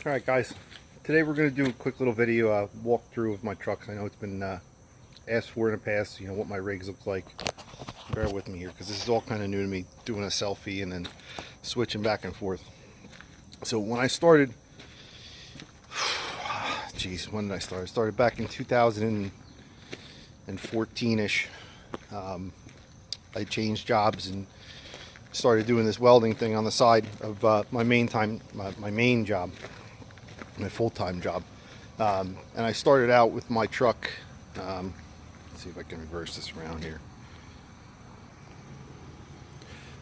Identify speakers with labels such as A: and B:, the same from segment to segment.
A: Alright guys, today we're going to do a quick little video walkthrough of my trucks. I know it's been asked for in the past, what my rigs look like. Bear with me here because this is all kind of new to me, doing a selfie and then switching back and forth. So when I started, geez, when did I start? I started back in 2014-ish. I changed jobs and started doing this welding thing on the side of my main job, my full-time job. And I started out with my truck. Let's see if I can reverse this around here.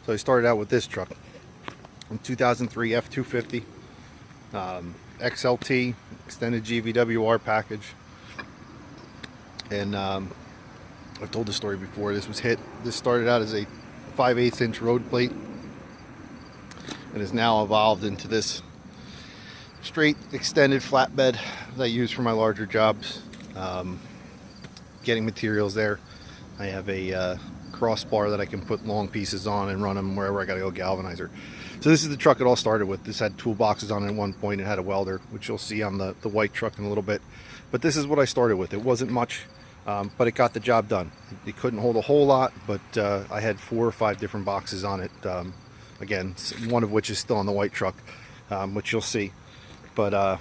A: So I started out with this truck in 2003 F-250 XLT extended GVWR package. And I've told the story before. This started out as a 5/8 inch road plate and has now evolved into this straight extended flatbed that I use for my larger jobs. Getting materials there. I have a crossbar that I can put long pieces on and run them wherever I gotta go galvanizer. So this is the truck it all started with. This had toolboxes on it at one point. It had a welder, which you'll see on the white truck in a little bit. But this is what I started with. It wasn't much, but it got the job done. It couldn't hold a whole lot, but I had 4 or 5 different boxes on it. Again, one of which is still on the white truck, which you'll see. But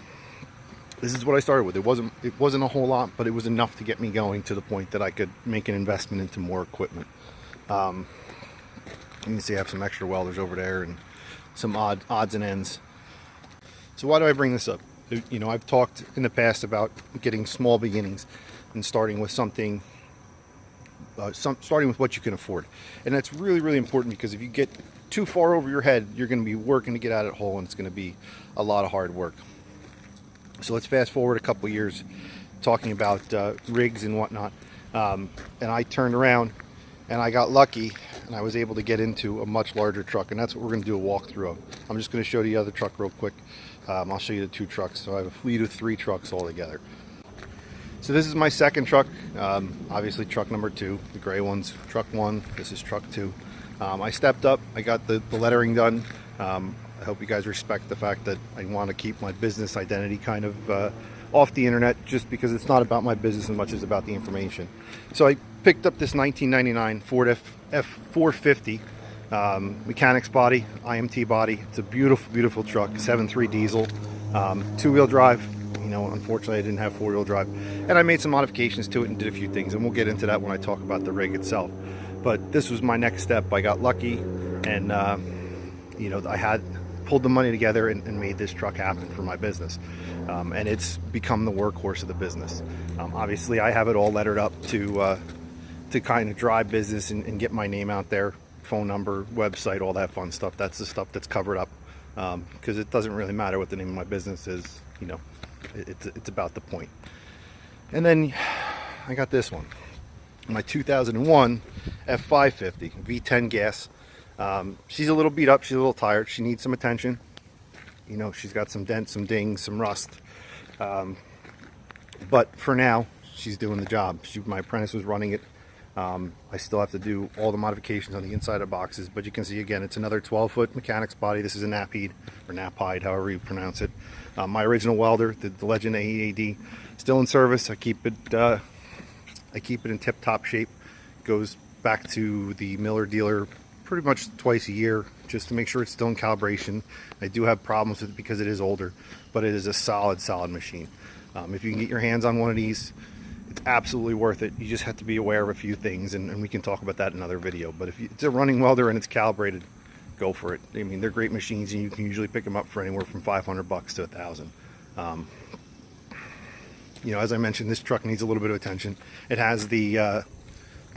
A: this is what I started with. It wasn't a whole lot, but it was enough to get me going to the point that I could make an investment into more equipment. You can see I have some extra welders over there and some odds and ends. So why do I bring this up? I've talked in the past about getting small beginnings and starting with something, starting with what you can afford. And that's really, really important, because if you get too far over your head, you're going to be working to get out of that hole, and it's going to be a lot of hard work. So let's fast forward a couple years talking about rigs and whatnot. And I turned around and I got lucky and I was able to get into a much larger truck, and that's what we're going to do a walkthrough of. I'm just going to show you the other truck real quick. I'll show you the 2 trucks. So I have a fleet of 3 trucks all together. So this is my second truck, obviously truck number 2, the gray one's truck 1, this is truck 2. I stepped up, I got the lettering done. I hope you guys respect the fact that I want to keep my business identity kind of off the internet, just because it's not about my business as much as about the information. So I picked up this 1999 Ford F450 mechanics body, IMT body. It's a beautiful, beautiful truck, 7.3 diesel, 2-wheel drive. Unfortunately I didn't have 4-wheel drive, and I made some modifications to it and did a few things, and we'll get into that when I talk about the rig itself. But this was my next step. I got lucky, and I had pulled the money together and made this truck happen for my business, and it's become the workhorse of the business. Obviously I have it all lettered up to kind of drive business and get my name out there, phone number, website, all that fun stuff. That's the stuff that's covered up, because it doesn't really matter what the name of my business is. It's about the point. And then I got this one, my 2001 F550 V10 gas. She's a little beat up, she's a little tired, she needs some attention. She's got some dents, some dings, some rust, but for now she's doing the job. My apprentice was running it. I still have to do all the modifications on the inside of boxes, but you can see again it's another 12-foot mechanics body. This is a Napide, or Napide, however you pronounce it. My original welder, the Legend AEAD, still in service. I keep it in tip-top shape. Goes back to the Miller dealer pretty much twice a year, just to make sure it's still in calibration. I do have problems with it because it is older, but it is a solid machine. If you can get your hands on one of these, it's absolutely worth it. You just have to be aware of a few things, and we can talk about that in another video. But if it's a running welder and it's calibrated, go for it. I mean, they're great machines, and you can usually pick them up for anywhere from $500 to $1,000. As I mentioned, this truck needs a little bit of attention. It has the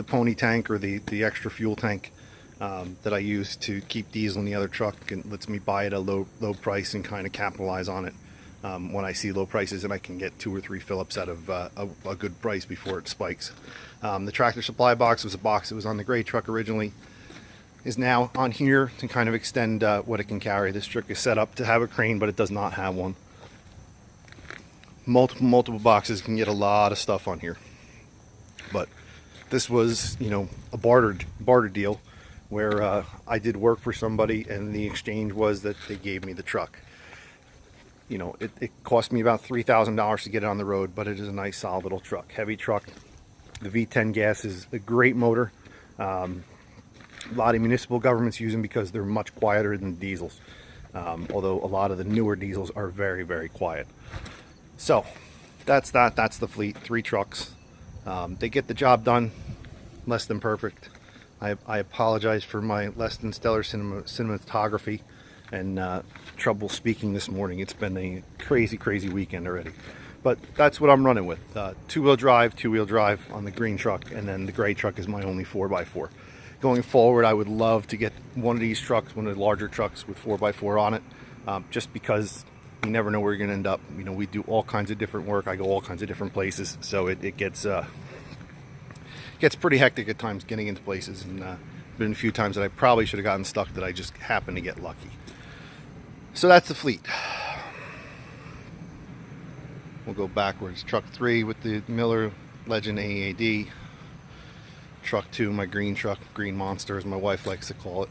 A: pony tank, or the extra fuel tank that I use to keep diesel in the other truck, and lets me buy it at a low price and kind of capitalize on it when I see low prices, and I can get 2 or 3 fill-ups out of a good price before it spikes. The tractor supply box was a box that was on the gray truck originally, is now on here to kind of extend what it can carry. This truck is set up to have a crane, but it does not have one. Multiple boxes can get a lot of stuff on here. But this was, a barter deal where I did work for somebody, and the exchange was that they gave me the truck. You know, it cost me about $3,000 to get it on the road, but it is a nice solid little truck, heavy truck. The V10 gas is a great motor. A lot of municipal governments use them because they're much quieter than diesels. Although a lot of the newer diesels are very, very quiet. So that's the fleet, 3 trucks. They get the job done, less than perfect. I apologize for my less than stellar cinematography and trouble speaking this morning. It's been a crazy weekend already. But that's what I'm running with. 2-wheel drive on the green truck, and then the gray truck is my only 4x4. Going forward, I would love to get one of these trucks, one of the larger trucks with 4x4 on it, just because you never know where you're going to end up. You know, we do all kinds of different work. I go all kinds of different places, so it gets pretty hectic at times getting into places. And been a few times that I probably should have gotten stuck that I just happened to get lucky. So that's the fleet. We'll go backwards. Truck 3 with the Miller Legend AAD. Truck 2, my green truck, Green Monster as my wife likes to call it.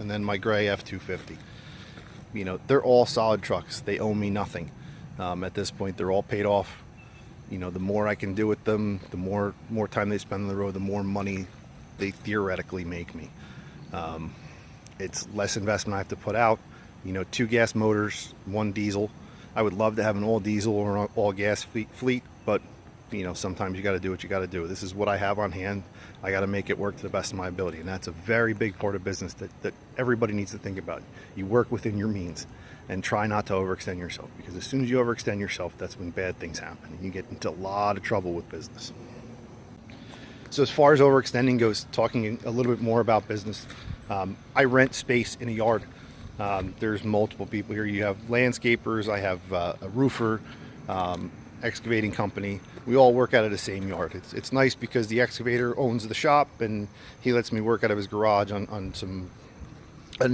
A: And then my gray F250. You know, they're all solid trucks. They owe me nothing. At this point, they're all paid off. You know, the more I can do with them, the more time they spend on the road, the more money they theoretically make me. It's less investment I have to put out. You know, 2 gas motors, 1 diesel. I would love to have an all diesel or all gas fleet, but you know, sometimes you got to do what you got to do. This is what I have on hand. I got to make it work to the best of my ability, and that's a very big part of business that everybody needs to think about. You work within your means and try not to overextend yourself, because as soon as you overextend yourself, that's when bad things happen and you get into a lot of trouble with business. So as far as overextending goes, talking a little bit more about business, I rent space in a yard. There's multiple people here. You have landscapers, I have a roofer, excavating company. We all work out of the same yard. It's nice because the excavator owns the shop and he lets me work out of his garage on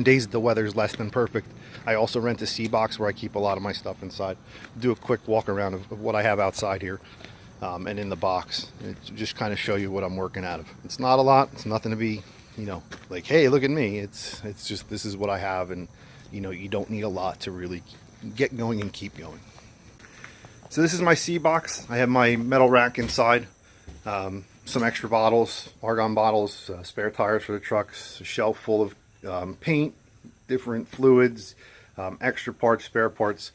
A: days that the weather's less than perfect. I also rent a C box where I keep a lot of my stuff inside. Do a quick walk around of what I have outside here and in the box. Just kind of show you what I'm working out of. It's not a lot. It's nothing to be, you know, like, hey, look at me. It's just, this is what I have, and you know, you don't need a lot to really get going and keep going. So this is my C box. I have my metal rack inside, some extra bottles, argon bottles, spare tires for the trucks, a shelf full of paint, different fluids, extra parts, spare parts.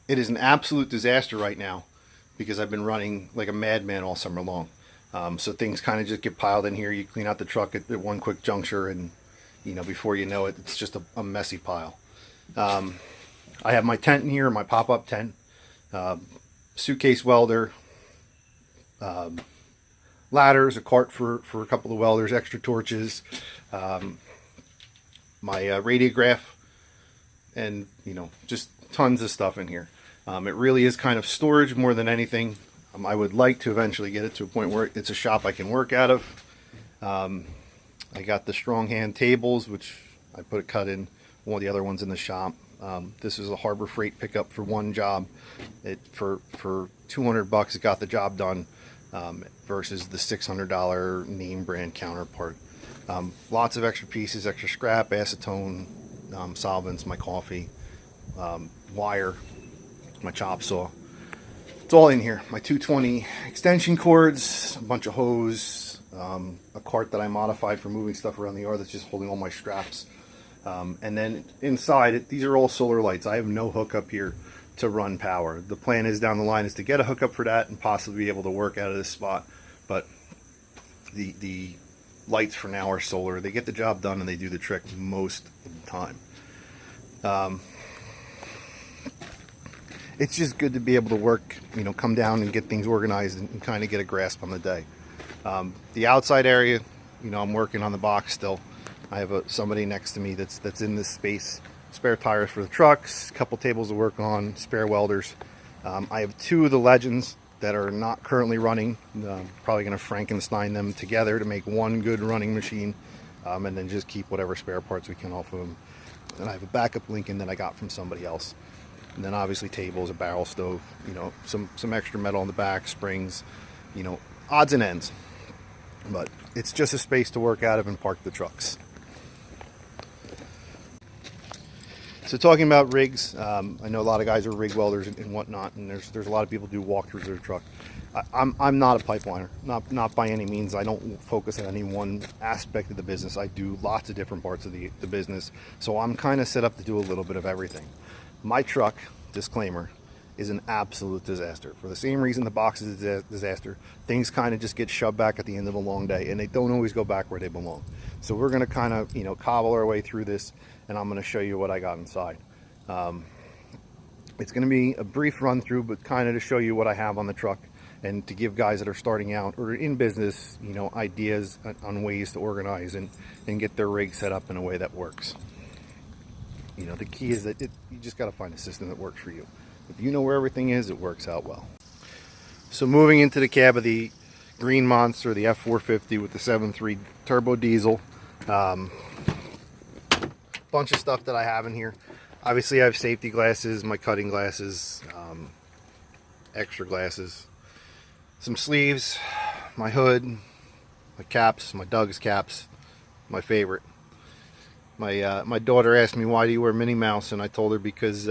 A: It is an absolute disaster right now because I've been running like a madman all summer long. So things kind of just get piled in here. You clean out the truck at one quick juncture, and you know, before you know it, it's just a messy pile. I have my tent in here, my pop-up tent. Suitcase welder, ladders, a cart for a couple of welders, extra torches, my radiograph, and you know, just tons of stuff in here. It really is kind of storage more than anything. I would like to eventually get it to a point where it's a shop I can work out of. I got the strong hand tables, which I put a cut in one of the other ones in the shop. This is a Harbor Freight pickup for one job. For $200 it got the job done, versus the $600 name brand counterpart. Lots of extra pieces, extra scrap, acetone, solvents, my coffee, wire, my chop saw. It's all in here. My 220 extension cords, a bunch of hose, a cart that I modified for moving stuff around the yard that's just holding all my straps. And then inside, these are all solar lights. I have no hookup here to run power. The plan is down the line is to get a hookup for that and possibly be able to work out of this spot. But the lights for now are solar. They get the job done and they do the trick most of the time. It's just good to be able to work, you know, come down and get things organized and kind of get a grasp on the day. The outside area, you know, I'm working on the box still. I have somebody next to me that's in this space. Spare tires for the trucks, a couple tables to work on, spare welders. I have 2 of the Legends that are not currently running. Probably going to Frankenstein them together to make one good running machine, and then just keep whatever spare parts we can off of them. And I have a backup Lincoln that I got from somebody else. And then obviously tables, a barrel stove, you know, some extra metal on the back, springs, you know, odds and ends. But it's just a space to work out of and park the trucks. So So talking about rigs, I know a lot of guys are rig welders and whatnot, and there's a lot of people do walkthroughs of their truck. I'm not a pipeliner, not by any means. I don't focus on any one aspect of the business. I do lots of different parts of the business, so I'm kind of set up to do a little bit of everything. My truck, disclaimer, is an absolute disaster. For the same reason the box is a disaster, things kind of just get shoved back at the end of a long day, and they don't always go back where they belong. So we're going to kind of, cobble our way through this, and I'm going to show you what I got inside. It's going to be a brief run through, but kind of to show you what I have on the truck, and to give guys that are starting out or in business, ideas on ways to organize and get their rig set up in a way that works. The key is that you just got to find a system that works for you. If you know where everything is, it works out well. So moving into the cab of the Green Monster, the F450 with the 7.3 turbo diesel. Bunch of stuff that I have in here. Obviously I have safety glasses, my cutting glasses, extra glasses, some sleeves, my hood, my caps, my Doug's caps, my favorite. My daughter asked me, why do you wear Minnie Mouse? And I told her because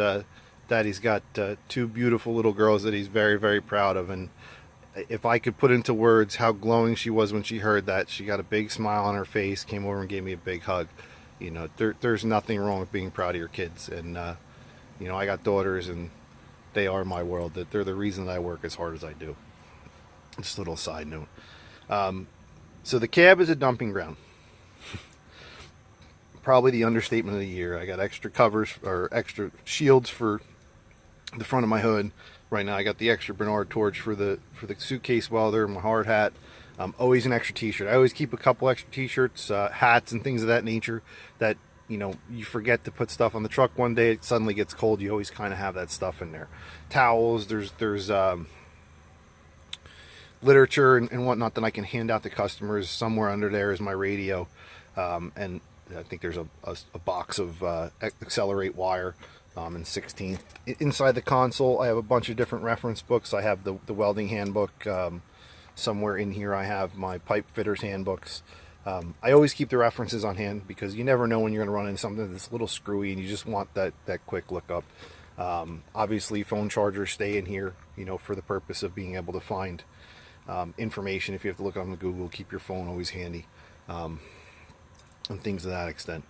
A: Daddy's got two beautiful little girls that he's very, very proud of. And if I could put into words how glowing she was when she heard that, she got a big smile on her face, came over and gave me a big hug. There's nothing wrong with being proud of your kids. And, I got daughters and they are my world. That they're the reason that I work as hard as I do. Just a little side note. So the cab is a dumping ground. Probably the understatement of the year. I got extra covers or extra shields for the front of my hood. Right now I got the extra Bernard torch for the suitcase welder, my hard hat. Always an extra t-shirt. I always keep a couple extra t-shirts, hats and things of that nature that you forget to put stuff on the truck one day, it suddenly gets cold, you always kind of have that stuff in there. Towels, there's literature and whatnot that I can hand out to customers. Somewhere under there is my radio, and I think there's a box of Accelerate wire and 16th. Inside the console I have a bunch of different reference books. I have the welding handbook. Somewhere in here I have my pipe fitters handbooks. I always keep the references on hand because you never know when you're going to run into something that's a little screwy and you just want that quick look up. Obviously phone chargers stay in here, for the purpose of being able to find information. If you have to look on Google, keep your phone always handy, and things of that extent.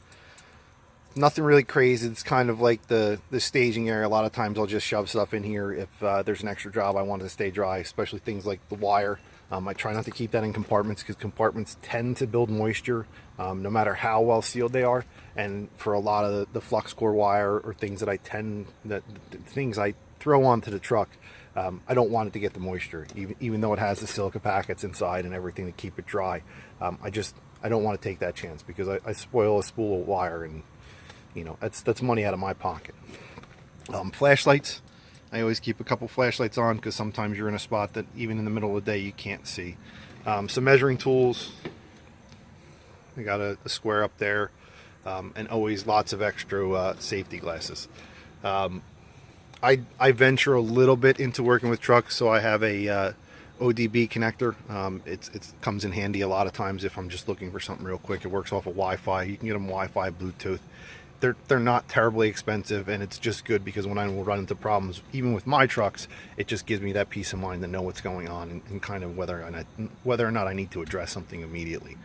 A: Nothing really crazy. It's kind of like the staging area. A lot of times I'll just shove stuff in here if there's an extra job I want to stay dry, especially things like the wire. I try not to keep that in compartments because compartments tend to build moisture no matter how well sealed they are. And for a lot of the flux core wire or things that things I throw onto the truck, I don't want it to get the moisture, even though it has the silica packets inside and everything to keep it dry. I don't want to take that chance because I spoil a spool of wire, and that's money out of my pocket. Flashlights, I always keep a couple flashlights on because sometimes you're in a spot that even in the middle of the day you can't see. Some measuring tools. I got a square up there, and always lots of extra safety glasses. I venture a little bit into working with trucks, so I have a Odb connector. It comes in handy a lot of times if I'm just looking for something real quick. It works off of Wi-Fi. You can get them Wi-Fi, Bluetooth. They're not terribly expensive, and it's just good because when I will run into problems, even with my trucks, it just gives me that peace of mind to know what's going on and kind of whether or not I need to address something immediately.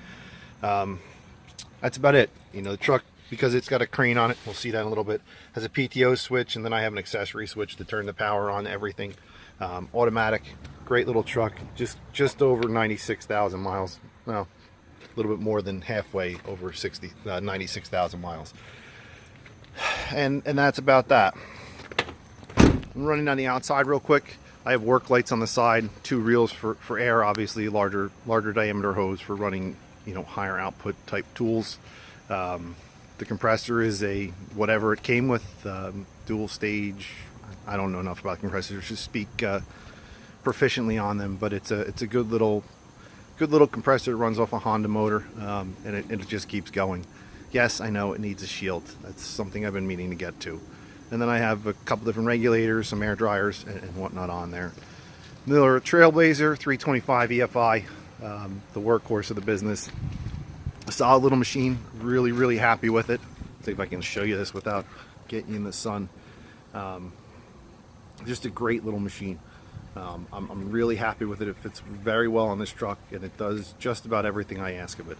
A: That's about it. The truck, because it's got a crane on it, we'll see that in a little bit, has a PTO switch, and then I have an accessory switch to turn the power on, everything. Automatic, great little truck, just over 96,000 miles. Well, a little bit more than halfway over 96,000 miles. And that's about that. I'm running on the outside real quick. I have work lights on the side, 2 reels for air, obviously larger diameter hose for running higher output type tools. The compressor is a whatever it came with, dual stage. I don't know enough about compressors to speak proficiently on them, but it's a good little compressor. It runs off a Honda motor, and it just keeps going. Yes, I know it needs a shield. That's something I've been meaning to get to. And then I have a couple different regulators, some air dryers, and whatnot on there. Miller Trailblazer 325 EFI, the workhorse of the business. A solid little machine. Really, really happy with it. See if I can show you this without get you in the sun. Just a great little machine. I'm really happy with it. It fits very well on this truck, and it does just about everything I ask of it.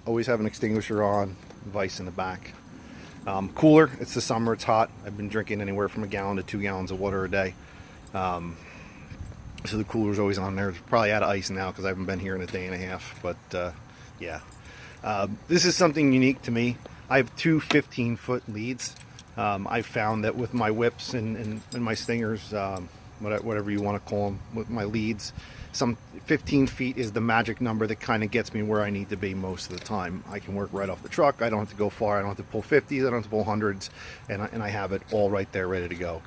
A: Always have an extinguisher on, vise in the back. Cooler, it's the summer, it's hot. I've been drinking anywhere from 1 gallon to 2 gallons of water a day. So the cooler's always on there. It's probably out of ice now because I haven't been here in a day and a half, but yeah. This is something unique to me. I have two 15-foot leads. I found that with my whips and my stingers, whatever you want to call them, with my leads, some 15 feet is the magic number that kind of gets me where I need to be most of the time. I can work right off the truck. I don't have to go far. I don't have to pull 50s. I don't have to pull 100s, and I have it all right there ready to go.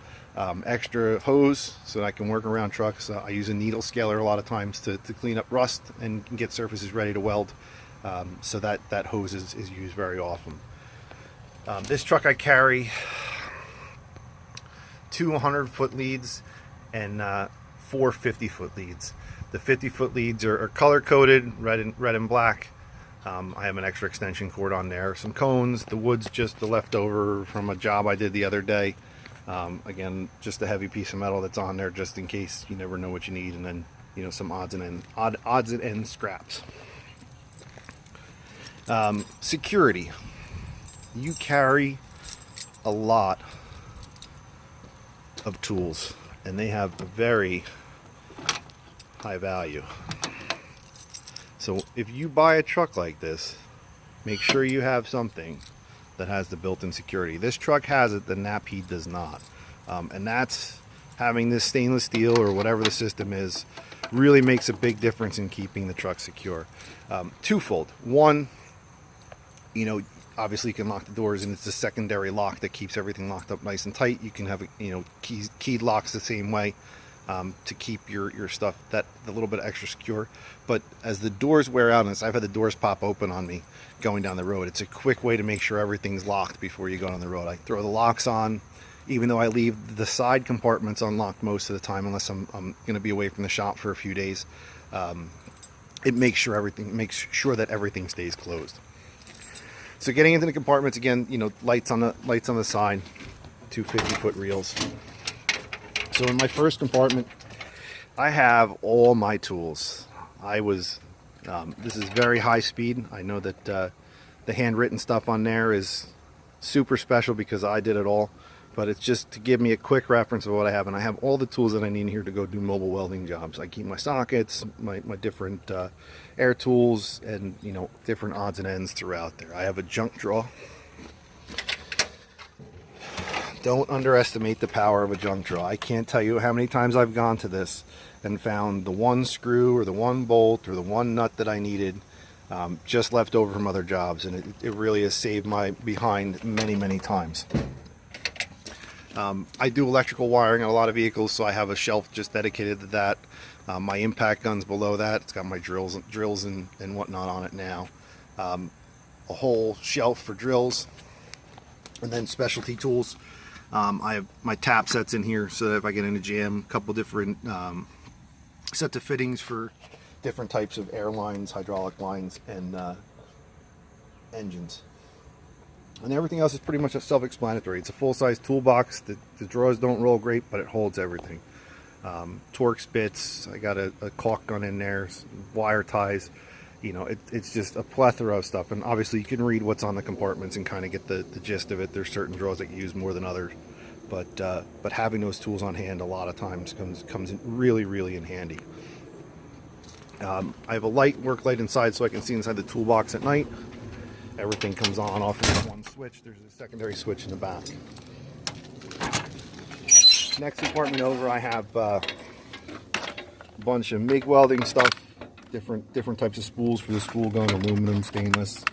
A: Extra hose so that I can work around trucks. I use a needle scaler a lot of times to clean up rust and get surfaces ready to weld. So that hose is used very often. This truck I carry 2 100-foot leads and 4 50-foot leads. The 50-foot leads are color-coded, red and black. I have an extra extension cord on there, some cones. The wood's just the leftover from a job I did the other day. Again, just a heavy piece of metal that's on there just in case you never know what you need, and then some odds and end scraps. Security. You carry a lot of tools, and they have a very high value. So if you buy a truck like this, make sure you have something that has the built-in security. This truck has it, the Nappy does not. And that's having this stainless steel or whatever the system is really makes a big difference in keeping the truck secure. Twofold. One, obviously you can lock the doors, and it's a secondary lock that keeps everything locked up nice and tight. You can have keyed locks the same way to keep your stuff a little bit extra secure. But as the doors wear out, and I've had the doors pop open on me going down the road, it's a quick way to make sure everything's locked before you go down the road. I throw the locks on, even though I leave the side compartments unlocked most of the time, unless I'm going to be away from the shop for a few days. It makes sure that everything stays closed. So getting into the compartments again, lights on the side, 2 50-foot reels. So in my first compartment, I have all my tools. This is very high speed. I know that the handwritten stuff on there is super special because I did it all, but it's just to give me a quick reference of what I have, and I have all the tools that I need here to go do mobile welding jobs. I keep my sockets, my different air tools, and different odds and ends throughout there. I have a junk drawer. Don't underestimate the power of a junk drawer. I can't tell you how many times I've gone to this and found the one screw or the one bolt or the one nut that I needed just left over from other jobs, and it really has saved my behind many times. I do electrical wiring on a lot of vehicles, so I have a shelf just dedicated to that. My impact gun's below that. It's got my drills and whatnot on it now. A whole shelf for drills, and then specialty tools. I have my tap sets in here so that if I get in a jam, a couple different sets of fittings for different types of air lines, hydraulic lines, and engines. And everything else is pretty much self-explanatory. It's a full-size toolbox. The drawers don't roll great, but it holds everything. Torx bits, I got a caulk gun in there, wire ties. It's just a plethora of stuff. And obviously you can read what's on the compartments and kind of get the gist of it. There's certain drawers that you use more than others. But having those tools on hand a lot of times comes in really in handy. I have a work light inside so I can see inside the toolbox at night. Everything comes on off of one switch. There's a secondary switch in the back. Next compartment over, I have a bunch of MIG welding stuff, different types of spools for the spool gun, aluminum, stainless,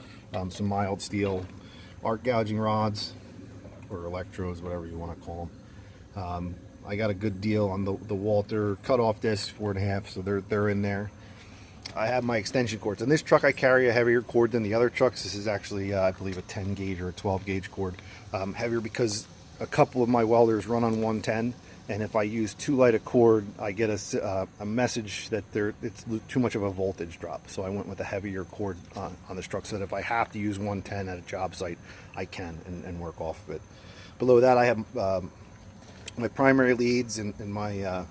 A: some mild steel, arc gouging rods, or electrodes, whatever you want to call them. I got a good deal on the Walter cutoff discs, 4.5, so they're in there. I have my extension cords. In this truck I carry a heavier cord than the other trucks. This is actually I believe a 10 gauge or a 12 gauge cord. Heavier because a couple of my welders run on 110, and if I use too light a cord, I get a message that it's too much of a voltage drop. So I went with a heavier cord on this truck, so that if I have to use 110 at a job site, I can and work off of it. Below that, I have my primary leads and my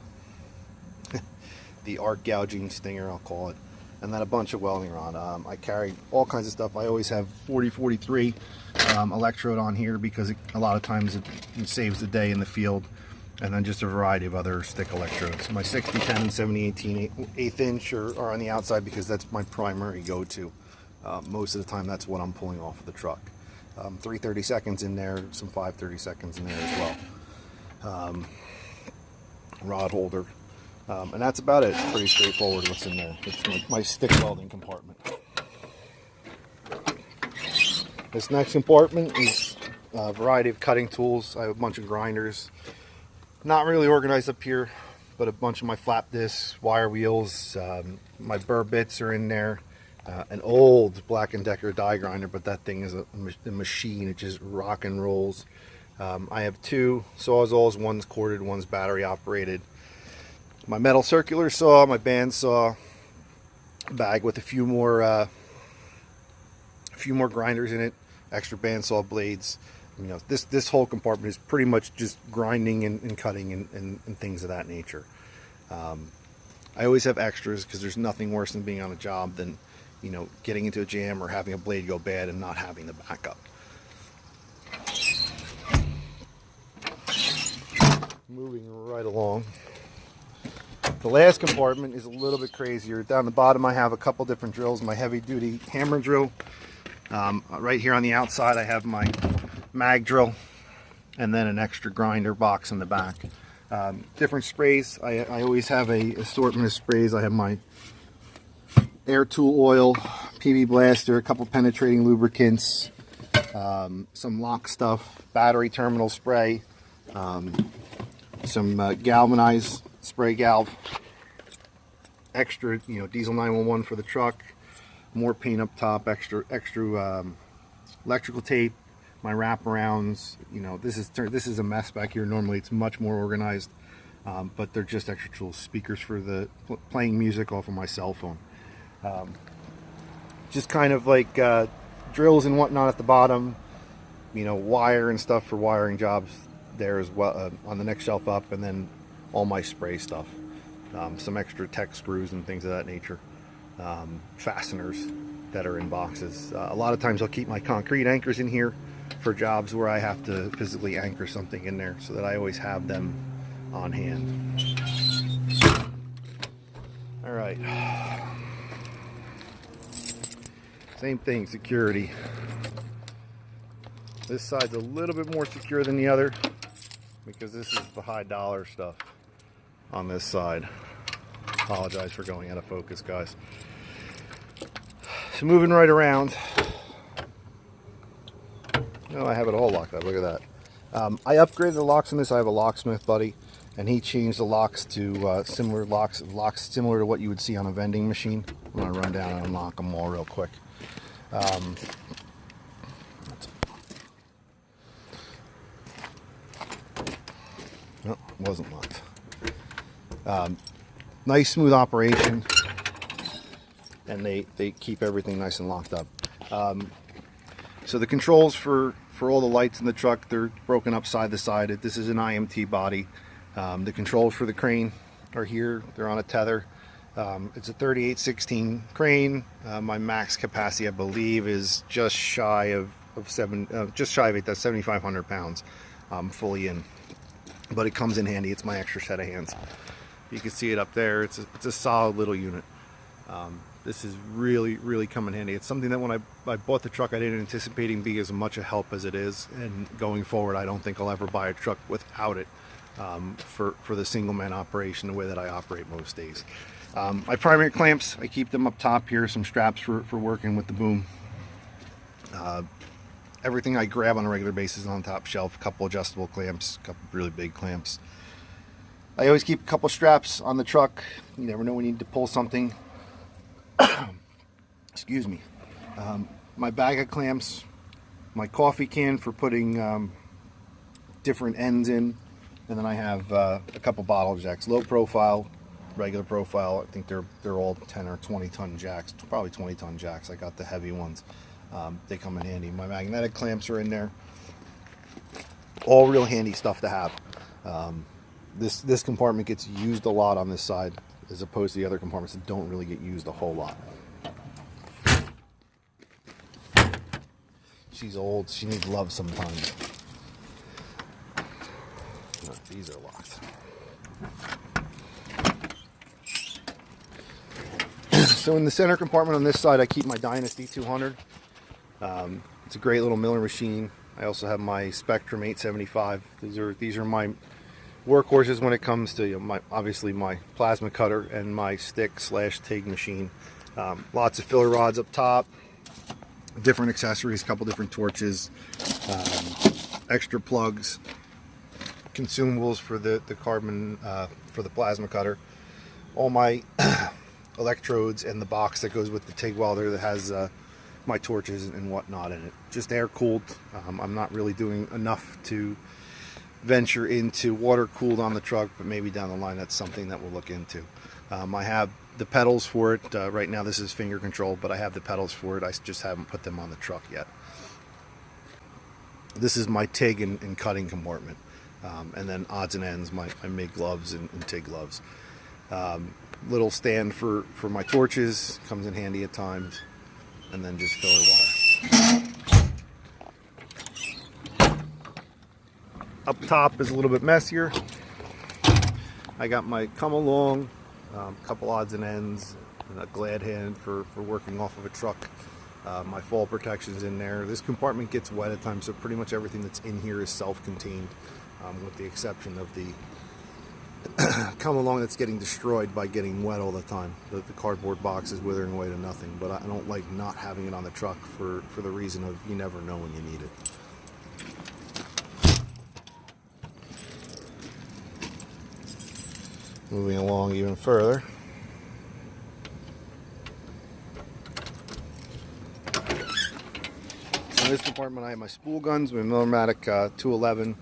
A: the arc gouging stinger, I'll call it, and then a bunch of welding rod. I carry all kinds of stuff. I always have 40-43 electrode on here because a lot of times it saves the day in the field, and then just a variety of other stick electrodes. My 60-10 and 70-18 1/8 inch are on the outside because that's my primary go-to. Most of the time that's what I'm pulling off of the truck. 3 30-seconds in there, some 5 30-seconds in there as well. Rod holder. And that's about it. It's pretty straightforward what's in there. It's my stick welding compartment. This next compartment is a variety of cutting tools. I have a bunch of grinders. Not really organized up here, but a bunch of my flap discs, wire wheels, my burr bits are in there. An old Black & Decker die grinder, but that thing is a machine. It just rock and rolls. I have 2 sawzalls. One's corded, one's battery operated. My metal circular saw, my band saw, bag with a few more grinders in it, extra bandsaw blades. You know, this whole compartment is pretty much just grinding and cutting and things of that nature. I always have extras because there's nothing worse than being on a job than, you know, getting into a jam or having a blade go bad and not having the backup. Moving right along. The last compartment is a little bit crazier. Down the bottom I have a couple different drills. My heavy duty hammer drill. Right here on the outside I have my mag drill, and then an extra grinder box in the back. Different sprays. I always have a assortment of sprays. I have my air tool oil, PB blaster, a couple penetrating lubricants, some lock stuff, battery terminal spray, some galvanized spray galv, extra, you know, diesel 911 for the truck, more paint up top, extra electrical tape, my wraparounds. You know, this is a mess back here. Normally it's much more organized, but they're just extra tools. Speakers for the playing music off of my cell phone. Just kind of like drills and whatnot at the bottom. You know, wire and stuff for wiring jobs there as well, on the next shelf up, and then all my spray stuff, some extra tech screws and things of that nature, fasteners that are in boxes. A lot of times I'll keep my concrete anchors in here for jobs where I have to physically anchor something in there, so that I always have them on hand. All right, same thing, security. This side's a little bit more secure than the other because this is the high dollar stuff on this side. Apologize for going out of focus, guys. So moving right around. Oh, I have it all locked up. Look at that. I upgraded the locks on this. I have a locksmith buddy, and he changed the locks to similar locks similar to what you would see on a vending machine. I'm gonna run down and unlock them all real quick. No, wasn't locked. Nice smooth operation, and they keep everything nice and locked up. So the controls for all the lights in the truck, they're broken up side to side. This is an IMT body. The controls for the crane are here. They're on a tether. It's a 3816 crane. My max capacity, I believe, is just shy of 7,500 pounds, fully in. But it comes in handy. It's my extra set of hands. You can see it up there. It's a solid little unit. This is really come in handy. It's something that when I bought the truck, I didn't anticipate being as much a help as it is. And going forward, I don't think I'll ever buy a truck without it, for the single man operation the way that I operate most days. My primary clamps, I keep them up top here. Some straps for working with the boom. Everything I grab on a regular basis is on top shelf. A couple adjustable clamps, a couple really big clamps. I always keep a couple straps on the truck. You never know when you need to pull something. Excuse me. My bag of clamps, my coffee can for putting different ends in, And then I have a couple bottle jacks, low profile, regular profile. I think they're all 10 or 20 ton jacks, probably 20 ton jacks. I got the heavy ones. They come in handy. My magnetic clamps are in there. All real handy stuff to have. This compartment gets used a lot on this side, as opposed to the other compartments that don't really get used a whole lot. She's old. She needs love sometimes. No, these are locked. So in the center compartment on this side, I keep my Dynasty 200. It's a great little Miller machine. I also have my Spectrum 875. These are my workhorses when it comes to, you know, obviously my plasma cutter and my stick / TIG machine. Lots of filler rods up top, different accessories, a couple different torches, extra plugs, consumables for the carbon for the plasma cutter, all my electrodes, and the box that goes with the TIG welder that has my torches and whatnot in it. Just air cooled. I'm not really doing enough to venture into water cooled on the truck, but maybe down the line that's something that we'll look into. I have the pedals for it. Right now this is finger controlled, but I have the pedals for it. I just haven't put them on the truck yet. This is my TIG and cutting compartment. And then odds and ends, my MIG gloves and TIG gloves. Little stand for my torches, comes in handy at times, and then just filler wire. Up top is a little bit messier. I got my come along, couple odds and ends, and a glad hand for working off of a truck. My fall protection's in there. This compartment gets wet at times, so pretty much everything that's in here is self-contained, with the exception of the come along that's getting destroyed by getting wet all the time. The cardboard box is withering away to nothing, but I don't like not having it on the truck for the reason of you never know when you need it. Moving along even further. In this compartment I have my spool guns, my Millermatic 211.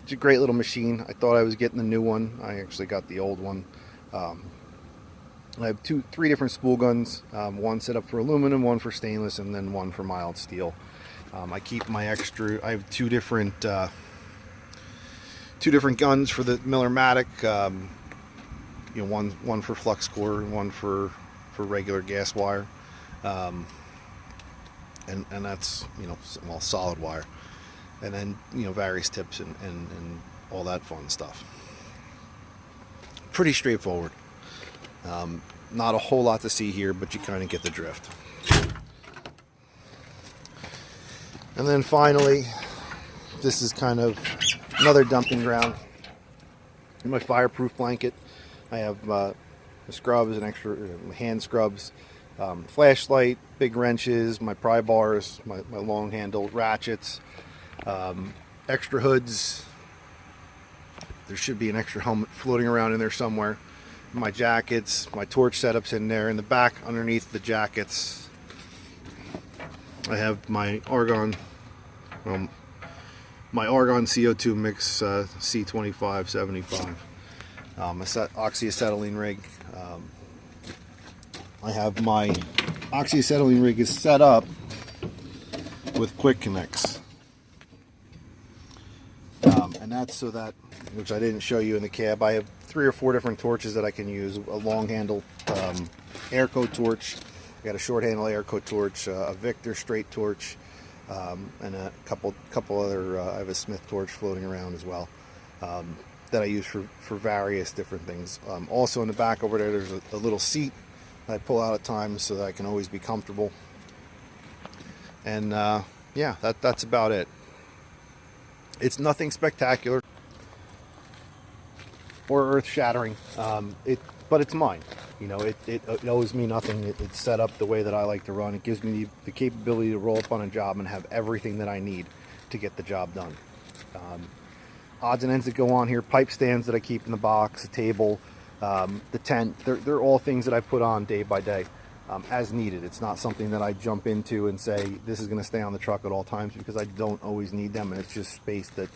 A: It's a great little machine. I thought I was getting the new one. I actually got the old one. I have three different spool guns. One set up for aluminum, one for stainless, and then one for mild steel. I keep my extra. I have two different guns for the Millermatic. You know, one for flux core and one for regular gas wire, and that's, you know, well, solid wire, and then, you know, various tips and all that fun stuff. Pretty straightforward. Not a whole lot to see here, but you kind of get the drift. And then finally, this is kind of another dumping ground. In my fireproof blanket, I have the scrubs and extra hand scrubs, flashlight, big wrenches, my pry bars, my long handled ratchets, extra hoods. There should be an extra helmet floating around in there somewhere. My jackets, my torch setups in there. In the back, underneath the jackets, I have my argon, my argon CO2 mix C2575. A oxyacetylene rig. I have my oxyacetylene rig is set up with quick connects, and that's so that, which I didn't show you in the cab, I have 3 or 4 different torches that I can use. A long handle air coat torch, I got a short handle air coat torch, a Victor straight torch, and a couple other, I have a Smith torch floating around as well, that I use for various different things. Also in the back over there, there's a little seat that I pull out at times so that I can always be comfortable. And yeah, that's about it. It's nothing spectacular or earth-shattering, but it's mine. You know, it owes me nothing. It's set up the way that I like to run. It gives me the capability to roll up on a job and have everything that I need to get the job done. Odds and ends that go on here, pipe stands that I keep in the box, a table, the tent, they're all things that I put on day by day, as needed. It's not something that I jump into and say this is going to stay on the truck at all times, because I don't always need them, and it's just space that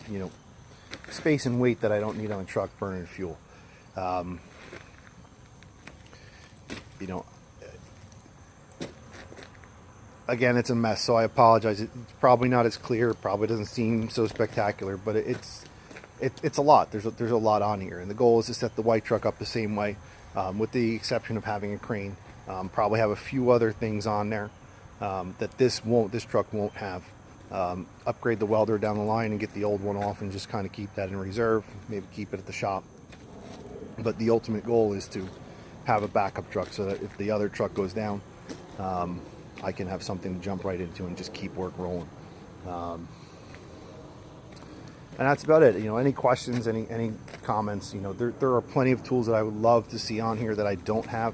A: you know, space and weight that I don't need on the truck burning fuel. You know, again, it's a mess, so I apologize. It's probably not as clear, probably doesn't seem so spectacular, but it's a lot. There's a lot on here, and the goal is to set the white truck up the same way, with the exception of having a crane. Probably have a few other things on there that this truck won't have. Upgrade the welder down the line and get the old one off and just kind of keep that in reserve, maybe keep it at the shop. But the ultimate goal is to have a backup truck so that if the other truck goes down, I can have something to jump right into and just keep work rolling. And that's about it. You know, any questions, any comments, you know, there are plenty of tools that I would love to see on here that I don't have.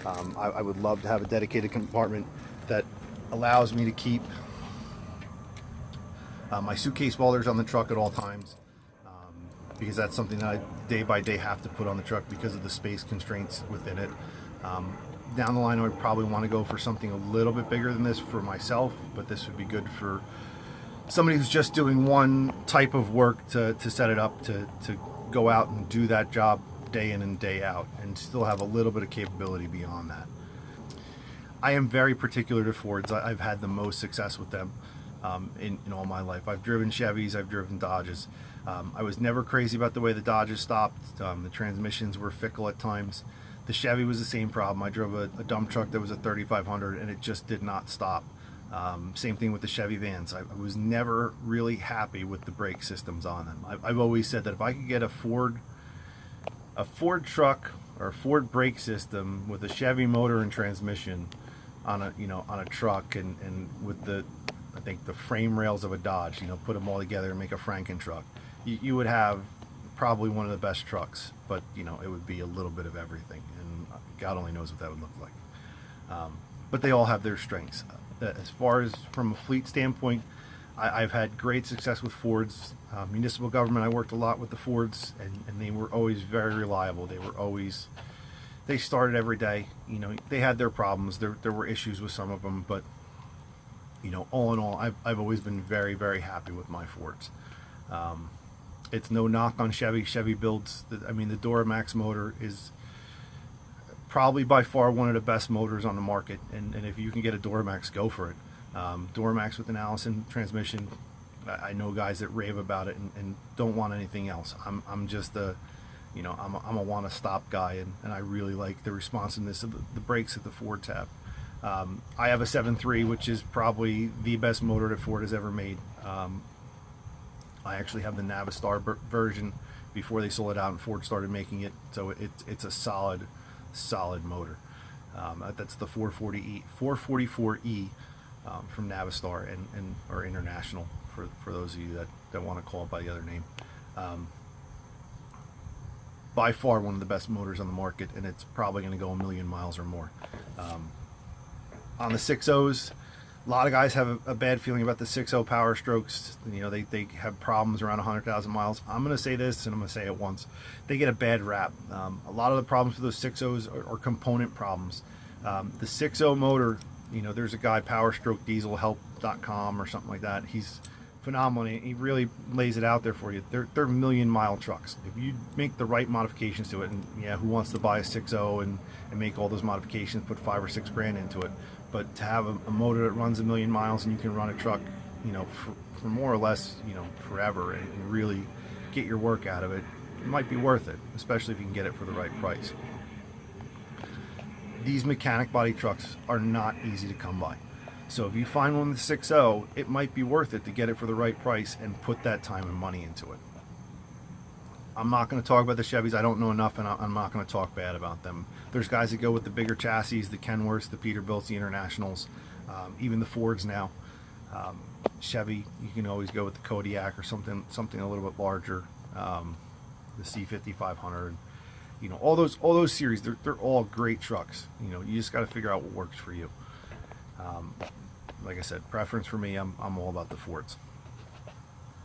A: I would love to have a dedicated compartment that allows me to keep my suitcase welders on the truck at all times, because that's something that I day by day have to put on the truck because of the space constraints within it. Down the line I would probably want to go for something a little bit bigger than this for myself, but this would be good for somebody who's just doing one type of work to set it up to go out and do that job day in and day out and still have a little bit of capability beyond that. I am very particular to Fords. I've had the most success with them in all my life. I've driven Chevys, I've driven Dodges. I was never crazy about the way the Dodges stopped. The transmissions were fickle at times. The Chevy was the same problem. I drove a dump truck that was a 3500 and it just did not stop. Same thing with the Chevy vans. I was never really happy with the brake systems on them. I've always said that if I could get a Ford truck or a Ford brake system with a Chevy motor and transmission on a truck and with I think the frame rails of a Dodge, put them all together and make a Franken truck, you would have probably one of the best trucks, but it would be a little bit of everything, and God only knows what that would look like. But they all have their strengths. As far as from a fleet standpoint, I've had great success with Fords. Municipal government, I worked a lot with the Fords, and they were always very reliable. They started every day. They had their problems. There were issues with some of them, but all in all, I've always been very, very happy with my Fords. It's no knock on Chevy. Chevy builds, the Duramax motor is probably by far one of the best motors on the market, and if you can get a Duramax, go for it. Duramax with an Allison transmission, I know guys that rave about it and don't want anything else. I'm just I'm a want to stop guy, and I really like the responsiveness of the brakes that the Fords have. I have a 7.3, which is probably the best motor that Ford has ever made. I actually have the Navistar version before they sold it out and Ford started making it, so it's a solid motor. That's the 444E from Navistar or International for those of you that want to call it by the other name. By far one of the best motors on the market, and it's probably going to go 1,000,000 miles or more. On the 6.0s, a lot of guys have a bad feeling about the 6.0 Power Strokes. They have problems around 100,000 miles. I'm going to say this, and I'm going to say it once. They get a bad rap. A lot of the problems with those 6.0s are component problems. The 6.0 motor, there's a guy, PowerStrokeDieselHelp.com or something like that. He's phenomenal. He really lays it out there for you. They're 1,000,000-mile trucks. If you make the right modifications to it, and who wants to buy a 6.0 and make all those modifications, put $5 or $6 grand into it? But to have a motor that runs 1,000,000 miles and you can run a truck, for more or less, forever, and really get your work out of it, it might be worth it, especially if you can get it for the right price. These mechanic body trucks are not easy to come by. So if you find one with 6.0, it might be worth it to get it for the right price and put that time and money into it. I'm not going to talk about the Chevys. I don't know enough, and I'm not going to talk bad about them. There's guys that go with the bigger chassis, the Kenworths, the Peterbilts, the Internationals, even the Fords now. Chevy, you can always go with the Kodiak or something a little bit larger. The C5500, all those series. They're all great trucks. You just got to figure out what works for you. Like I said, preference for me, I'm all about the Fords.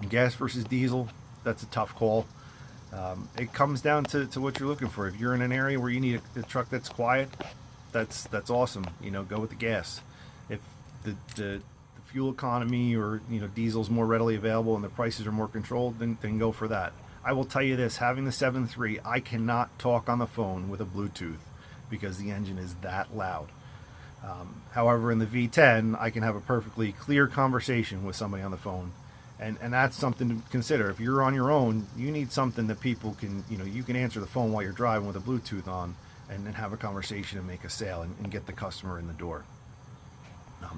A: Gas versus diesel, that's a tough call. It comes down to what you're looking for. If you're in an area where you need a truck that's quiet, that's awesome. Go with the gas. If the fuel economy, or diesel's more readily available and the prices are more controlled, then go for that. I will tell you this, having the 7.3, I cannot talk on the phone with a Bluetooth because the engine is that loud. However, in the V10, I can have a perfectly clear conversation with somebody on the phone, and that's something to consider. If you're on your own, you need something that people can, you can answer the phone while you're driving with a Bluetooth on, and then have a conversation and make a sale and get the customer in the door.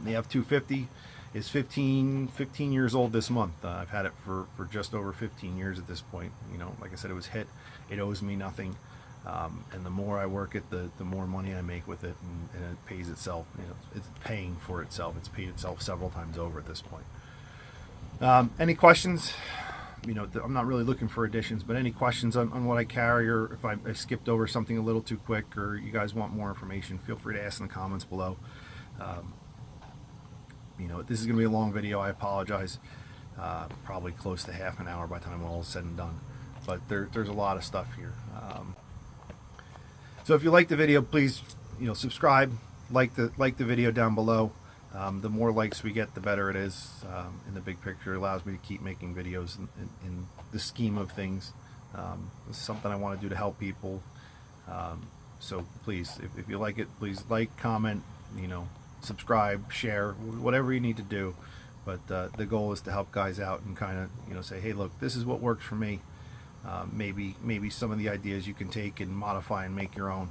A: The F250 is 15 years old this month. I've had it for just over 15 years at this point. Like I said, it was hit. It owes me nothing. And the more I work it, the more money I make with it, and it pays itself. It's paying for itself. It's paid itself several times over at this point. Any questions? I'm not really looking for additions, but any questions on what I carry, or if I skipped over something a little too quick, or you guys want more information, feel free to ask in the comments below. This is going to be a long video. I apologize. Probably close to half an hour by the time all is said and done. But there's a lot of stuff here. So if you like the video, please subscribe, like the video down below. The more likes we get, the better it is in the big picture. It allows me to keep making videos in the scheme of things. This is something I want to do to help people. So please, if you like it, please like, comment, subscribe, share, whatever you need to do. But the goal is to help guys out and kind of say, hey, look, this is what works for me. Maybe some of the ideas you can take and modify and make your own.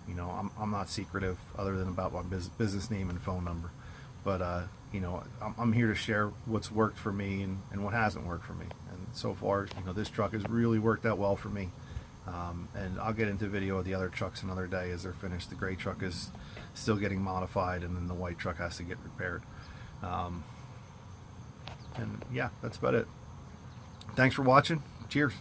A: I'm not secretive other than about my business name and phone number, but I'm here to share what's worked for me and what hasn't worked for me. And so far, this truck has really worked out well for me. And I'll get into video of the other trucks another day as they're finished. The gray truck is still getting modified, and then the white truck has to get repaired. And yeah, that's about it. Thanks for watching. Cheers.